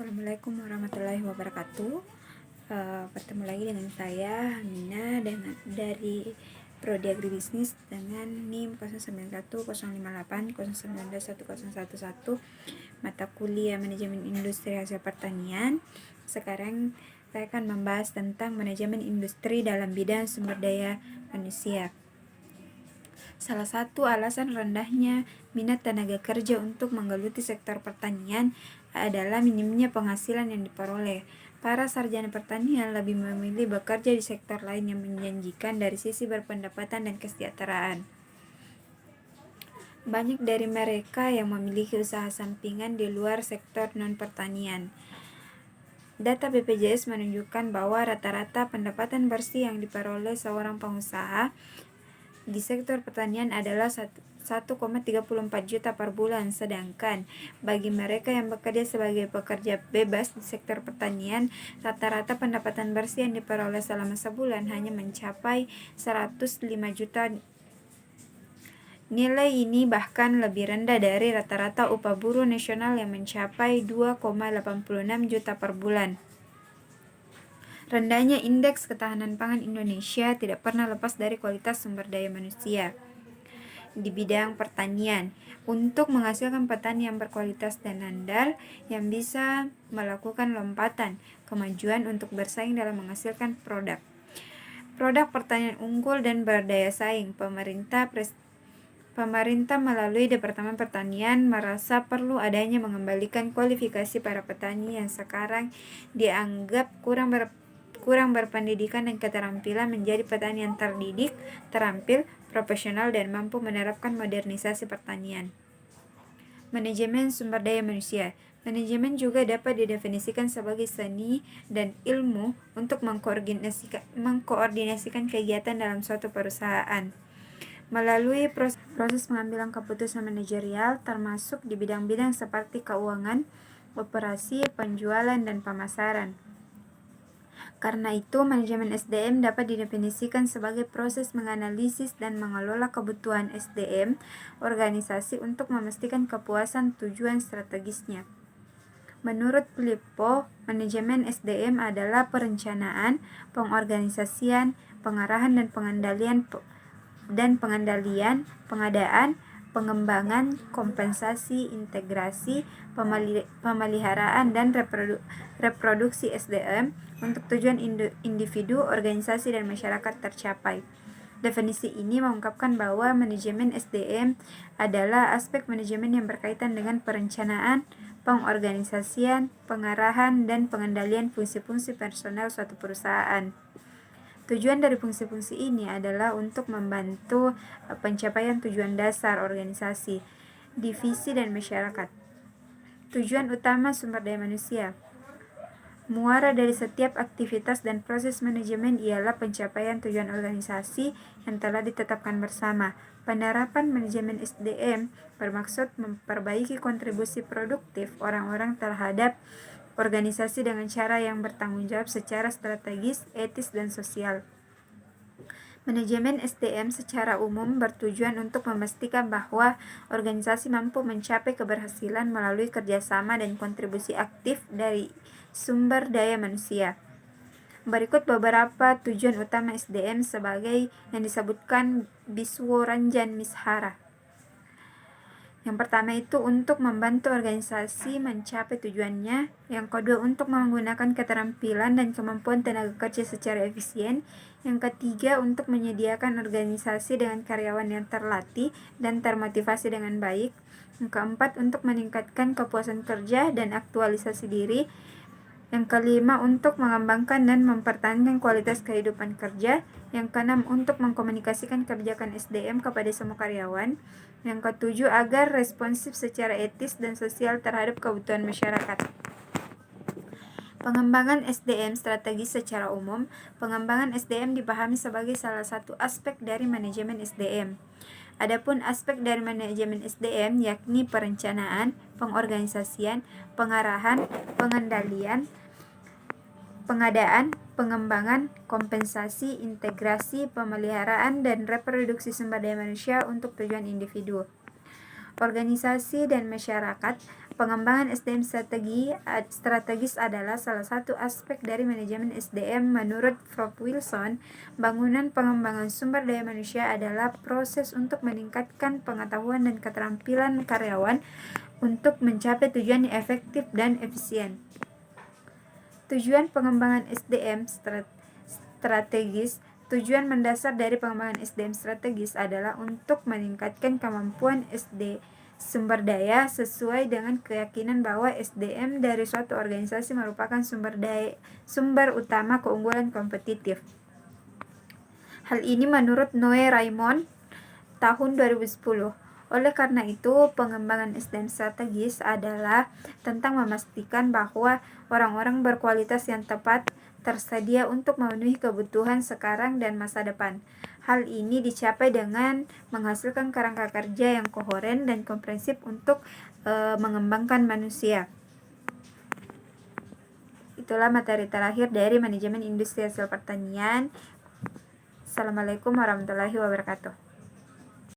Assalamualaikum warahmatullahi wabarakatuh. Bertemu lagi dengan saya Mina dari Prodi Agribisnis dengan NIM 091058091111 mata kuliah Manajemen Industri Hasil Pertanian. Sekarang saya akan membahas tentang manajemen industri dalam bidang sumber daya manusia. Salah satu alasan rendahnya minat tenaga kerja untuk menggeluti sektor pertanian adalah minimnya penghasilan yang diperoleh. Para sarjana pertanian lebih memilih bekerja di sektor lain yang menjanjikan dari sisi berpendapatan dan kesejahteraan. Banyak dari mereka yang memiliki usaha sampingan di luar sektor non-pertanian. Data BPJS menunjukkan bahwa rata-rata pendapatan bersih yang diperoleh seorang pengusaha di sektor pertanian adalah 1,34 juta per bulan, sedangkan bagi mereka yang bekerja sebagai pekerja bebas di sektor pertanian, rata-rata pendapatan bersih yang diperoleh selama sebulan hanya mencapai 105 juta. Nilai ini bahkan lebih rendah dari rata-rata upah buruh nasional yang mencapai 2,86 juta per bulan. Rendahnya indeks ketahanan pangan Indonesia tidak pernah lepas dari kualitas sumber daya manusia di bidang pertanian. Untuk menghasilkan petani yang berkualitas dan andal yang bisa melakukan lompatan kemajuan untuk bersaing dalam menghasilkan produk pertanian unggul dan berdaya saing, Pemerintah melalui Departemen Pertanian merasa perlu adanya mengembalikan kualifikasi para petani yang sekarang dianggap kurang berpendidikan dan keterampilan menjadi petani yang terdidik, terampil, profesional, dan mampu menerapkan modernisasi pertanian. Manajemen sumber daya manusia. Manajemen juga dapat didefinisikan sebagai seni dan ilmu untuk mengkoordinasikan kegiatan dalam suatu perusahaan melalui proses pengambilan keputusan manajerial, termasuk di bidang-bidang seperti keuangan, operasi, penjualan, dan pemasaran. Karena itu, manajemen SDM dapat didefinisikan sebagai proses menganalisis dan mengelola kebutuhan SDM organisasi untuk memastikan kepuasan tujuan strategisnya. Menurut Filippo, manajemen SDM adalah perencanaan, pengorganisasian, pengarahan dan pengendalian, pengadaan, pengembangan, kompensasi, integrasi, pemeliharaan, dan reproduksi SDM untuk tujuan individu, organisasi, dan masyarakat tercapai. Definisi ini mengungkapkan bahwa manajemen SDM adalah aspek manajemen yang berkaitan dengan perencanaan, pengorganisasian, pengarahan, dan pengendalian fungsi-fungsi personel suatu perusahaan. Tujuan dari fungsi-fungsi ini adalah untuk membantu pencapaian tujuan dasar organisasi, divisi, dan masyarakat. Tujuan utama sumber daya manusia. Muara dari setiap aktivitas dan proses manajemen ialah pencapaian tujuan organisasi yang telah ditetapkan bersama. Penerapan manajemen SDM bermaksud memperbaiki kontribusi produktif orang-orang terhadap organisasi dengan cara yang bertanggung jawab secara strategis, etis, dan sosial. Manajemen SDM secara umum bertujuan untuk memastikan bahwa organisasi mampu mencapai keberhasilan melalui kerjasama dan kontribusi aktif dari sumber daya manusia. Berikut beberapa tujuan utama SDM sebagai yang disebutkan Biswaranjan Mishara. Yang pertama itu untuk membantu organisasi mencapai tujuannya. Yang kedua untuk menggunakan keterampilan dan kemampuan tenaga kerja secara efisien. Yang ketiga untuk menyediakan organisasi dengan karyawan yang terlatih dan termotivasi dengan baik. Yang keempat untuk meningkatkan kepuasan kerja dan aktualisasi diri. Yang kelima untuk mengembangkan dan mempertahankan kualitas kehidupan kerja. Yang keenam untuk mengkomunikasikan kebijakan SDM kepada semua karyawan. Yang ketujuh agar responsif secara etis dan sosial terhadap kebutuhan masyarakat. Pengembangan SDM strategis secara umum. Pengembangan SDM dipahami sebagai salah satu aspek dari manajemen SDM. Adapun aspek dari manajemen SDM yakni perencanaan, pengorganisasian, pengarahan, pengendalian, pengadaan, pengembangan, kompensasi, integrasi, pemeliharaan, dan reproduksi sumber daya manusia untuk tujuan individu, organisasi, dan masyarakat. Pengembangan SDM strategis adalah salah satu aspek dari manajemen SDM. Menurut Prof. Wilson, bangunan pengembangan sumber daya manusia adalah proses untuk meningkatkan pengetahuan dan keterampilan karyawan untuk mencapai tujuan yang efektif dan efisien. Tujuan pengembangan SDM strategis. Tujuan mendasar dari pengembangan SDM strategis adalah untuk meningkatkan kemampuan sumber daya sesuai dengan keyakinan bahwa SDM dari suatu organisasi merupakan sumber utama keunggulan kompetitif. Hal ini menurut Noe Raymond tahun 2010. Oleh karena itu, pengembangan SDM strategis adalah tentang memastikan bahwa orang-orang berkualitas yang tepat tersedia untuk memenuhi kebutuhan sekarang dan masa depan. Hal ini dicapai dengan menghasilkan kerangka kerja yang kohen dan komprehensif untuk mengembangkan manusia. Itulah materi terakhir dari manajemen industri hasil pertanian. Assalamualaikum warahmatullahi wabarakatuh.